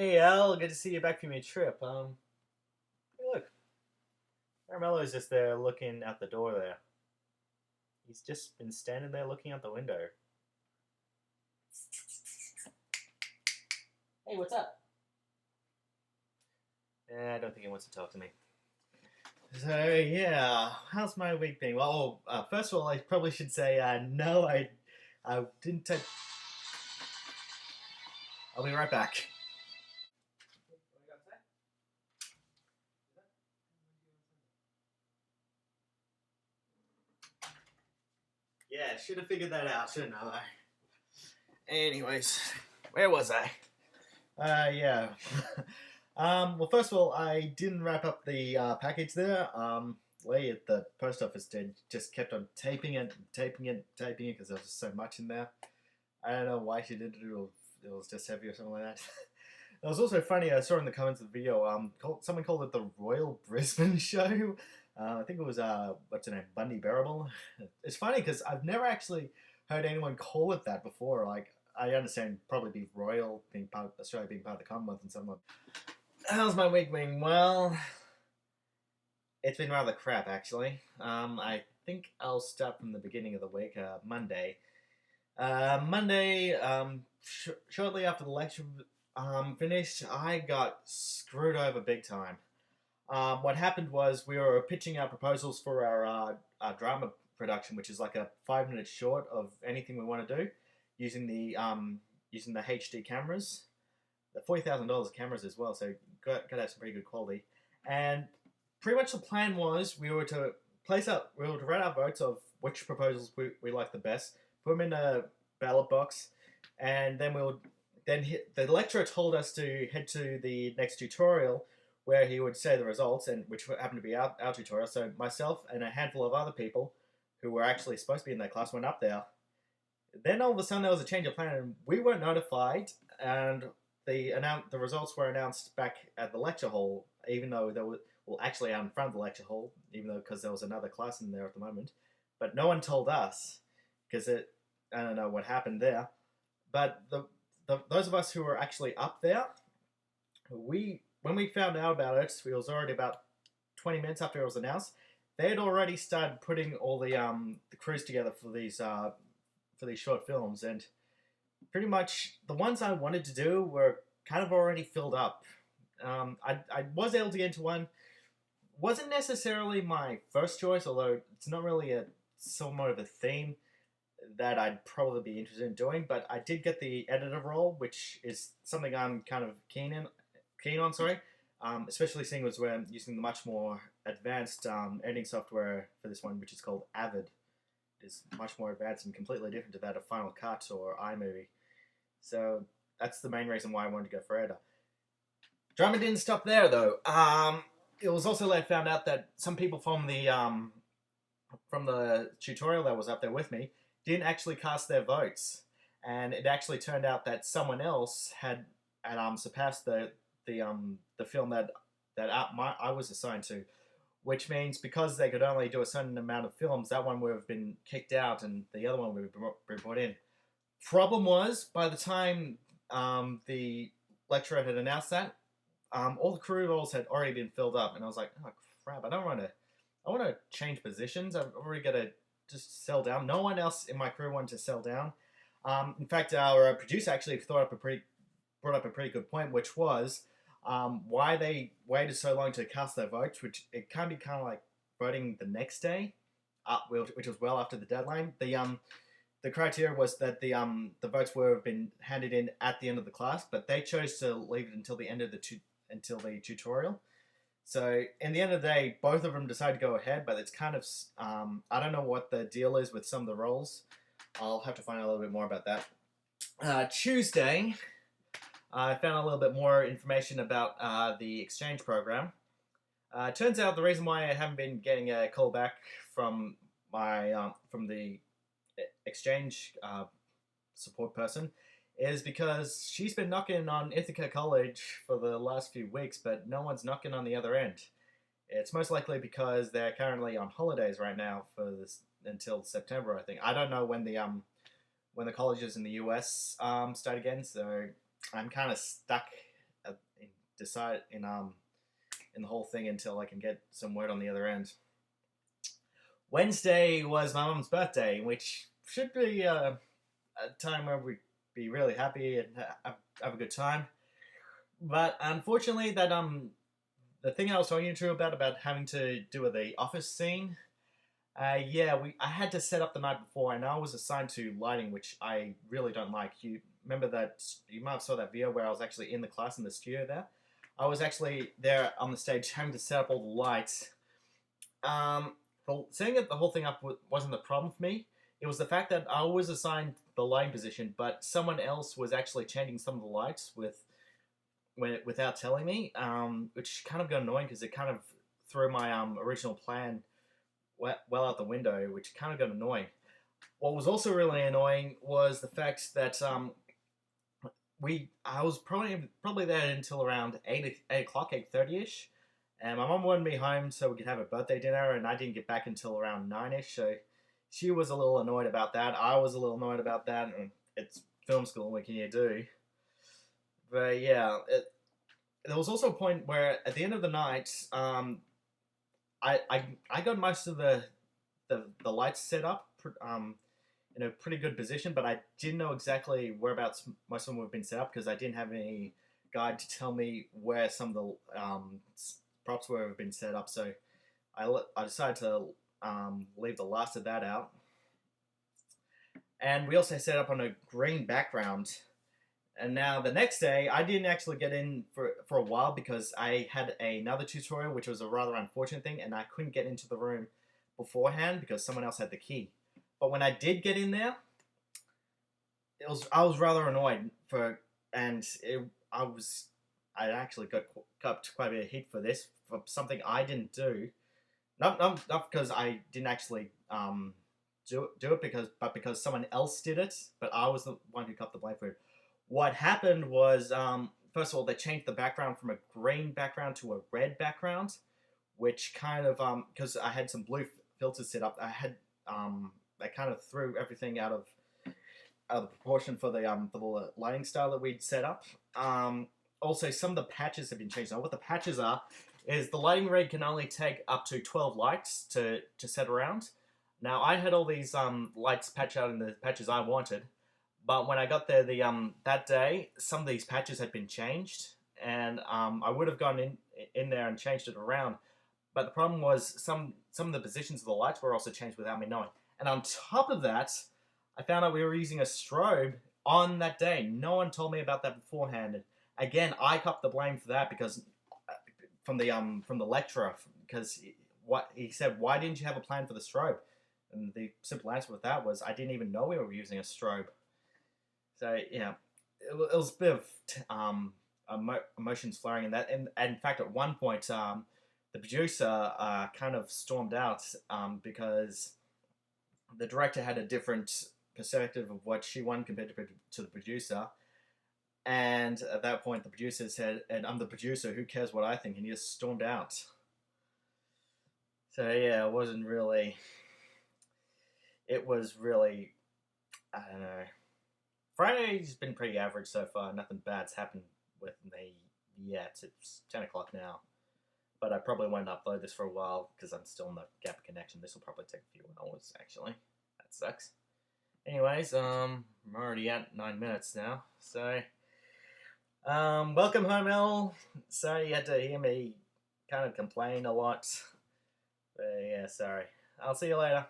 Hey Al, good to see you back from your trip. Hey look, Caramello's just there looking out the door there. He's just been standing there looking out the window. Hey, what's up? I don't think he wants to talk to me. So yeah, how's my week been? Well, first of all, I probably should say no, I didn't take. I'll be right back. Yeah, should have figured that out, shouldn't I? Anyways, where was I? Yeah. Well, first of all, I didn't wrap up the package there. Lee at the post office did just kept on taping it, taping it, taping it because there was just so much in there. I don't know why she did it. It was just heavy or something like that. It was also funny. I saw in the comments of the video. Someone called it the Royal Brisbane Show. I think it was what's her name, Bundy Bearable. It's funny because I've never actually heard anyone call it that before. Like I understand probably be royal being part of Australia being part of the Commonwealth and something. How's my week been? Well, it's been rather crap actually. I think I'll start from the beginning of the week, Monday. Monday, shortly after the lecture finished, I got screwed over big time. What happened was we were pitching our proposals for our drama production, which is like a 5 minute short of anything we want to do, using the HD cameras, the $40,000 cameras as well. So got to have some pretty good quality. And pretty much the plan was we were to write our votes of which proposals we like the best, put them in a ballot box, and then the lecturer told us to head to the next tutorial where he would say the results, and which happened to be our tutorial. So myself and a handful of other people who were actually supposed to be in that class went up there. Then all of a sudden there was a change of plan, and we weren't notified, and the results were announced back at the lecture hall, even though they were actually out in front of the lecture hall, even though because there was another class in there at the moment, but no one told us because I don't know what happened there, but those of us who were actually up there, when we found out about it, it was already about 20 minutes after it was announced. They had already started putting all the crews together for these short films, and pretty much the ones I wanted to do were kind of already filled up. I was able to get into one. Wasn't necessarily my first choice, although it's not really somewhat of a theme that I'd probably be interested in doing. But I did get the editor role, which is something I'm kind of keen on. Sorry, especially seeing as we're using the much more advanced editing software for this one, which is called Avid. It is much more advanced and completely different to that of Final Cut or iMovie. So that's the main reason why I wanted to go for editor. Drama didn't stop there though. It was also I found out that some people from the tutorial that was up there with me didn't actually cast their votes, and it actually turned out that someone else had surpassed the film that I was assigned to, which means because they could only do a certain amount of films, that one would have been kicked out and the other one would have been brought in. Problem was, by the time the lecturer had announced that, all the crew roles had already been filled up, and I was like, oh crap, I want to change positions. I've already got to just sell down. No one else in my crew wanted to sell down. In fact, our producer actually brought up a pretty good point, which was why they waited so long to cast their votes, which it can be kind of like voting the next day, which was well after the deadline. The criteria was that the votes were been handed in at the end of the class, but they chose to leave it until the end of the tutorial. So in the end of the day, both of them decided to go ahead, but it's kind of I don't know what the deal is with some of the roles. I'll have to find out a little bit more about that. Tuesday, I found a little bit more information about the exchange program. Turns out the reason why I haven't been getting a call back from from the exchange support person is because she's been knocking on Ithaca College for the last few weeks, but no one's knocking on the other end. It's most likely because they're currently on holidays right now for this until September, I think. I don't know when the colleges in the US start again, so I'm kind of stuck decide in the whole thing until I can get some word on the other end. Wednesday was my mum's birthday, which should be a time where we'd be really happy and have a good time. But unfortunately, that the thing I was talking to you about having to do with the office scene, yeah, I had to set up the night before, and I was assigned to lighting, which I really don't like. You remember that? You might have saw that video where I was actually in the class in the studio there. I was actually there on the stage having to set up all the lights. Setting up the whole thing up wasn't the problem for me. It was the fact that I was assigned the lighting position, but someone else was actually changing some of the lights without telling me, which kind of got annoying because it kind of threw my original plan well out the window, which kind of got annoying. What was also really annoying was the fact that I was probably there until around 8 o'clock, 8:30ish, and my mum wanted me home so we could have a birthday dinner, and I didn't get back until around 9ish. So she was a little annoyed about that. I was a little annoyed about that, and it's film school. What can you do? But yeah, there was also a point where at the end of the night, I got most of the lights set up in a pretty good position, but I didn't know exactly whereabouts most of them have been set up because I didn't have any guide to tell me where some of the props were have been set up. So I decided to leave the last of that out. And we also set up on a green background. And now the next day, I didn't actually get in for a while because I had another tutorial, which was a rather unfortunate thing, and I couldn't get into the room beforehand because someone else had the key. But when I did get in there, I was rather annoyed I actually got quite a bit of heat for this, for something I didn't do. Not because I didn't actually do it, but because someone else did it, but I was the one who got the blame for it. What happened was, first of all, they changed the background from a green background to a red background, which kind of, because I had some blue filters set up, they kind of threw everything out of the proportion for the lighting style that we'd set up. Also, some of the patches have been changed. Now, what the patches are is the lighting rig can only take up to 12 lights to set around. Now, I had all these lights patched out in the patches I wanted, but when I got there that day, some of these patches had been changed, and I would have gone in there and changed it around. But the problem was some of the positions of the lights were also changed without me knowing. And on top of that, I found out we were using a strobe on that day. No one told me about that beforehand. And again, I copped the blame for that because from the lecturer, because what he said, why didn't you have a plan for the strobe? And the simple answer with that was I didn't even know we were using a strobe. So yeah, it was a bit of emotions flaring in that. And in fact, at one point, the producer kind of stormed out because the director had a different perspective of what she wanted compared to the producer. And at that point, the producer said, "And I'm the producer. Who cares what I think?" And he just stormed out. So yeah, it was really, I don't know. Friday's been pretty average so far. Nothing bad's happened with me yet. It's 10 o'clock now. But I probably won't upload this for a while because I'm still in the gap connection. This will probably take a few hours, actually. That sucks. Anyways, I'm already at 9 minutes now. So, welcome home, El. Sorry you had to hear me kind of complain a lot. But yeah, sorry. I'll see you later.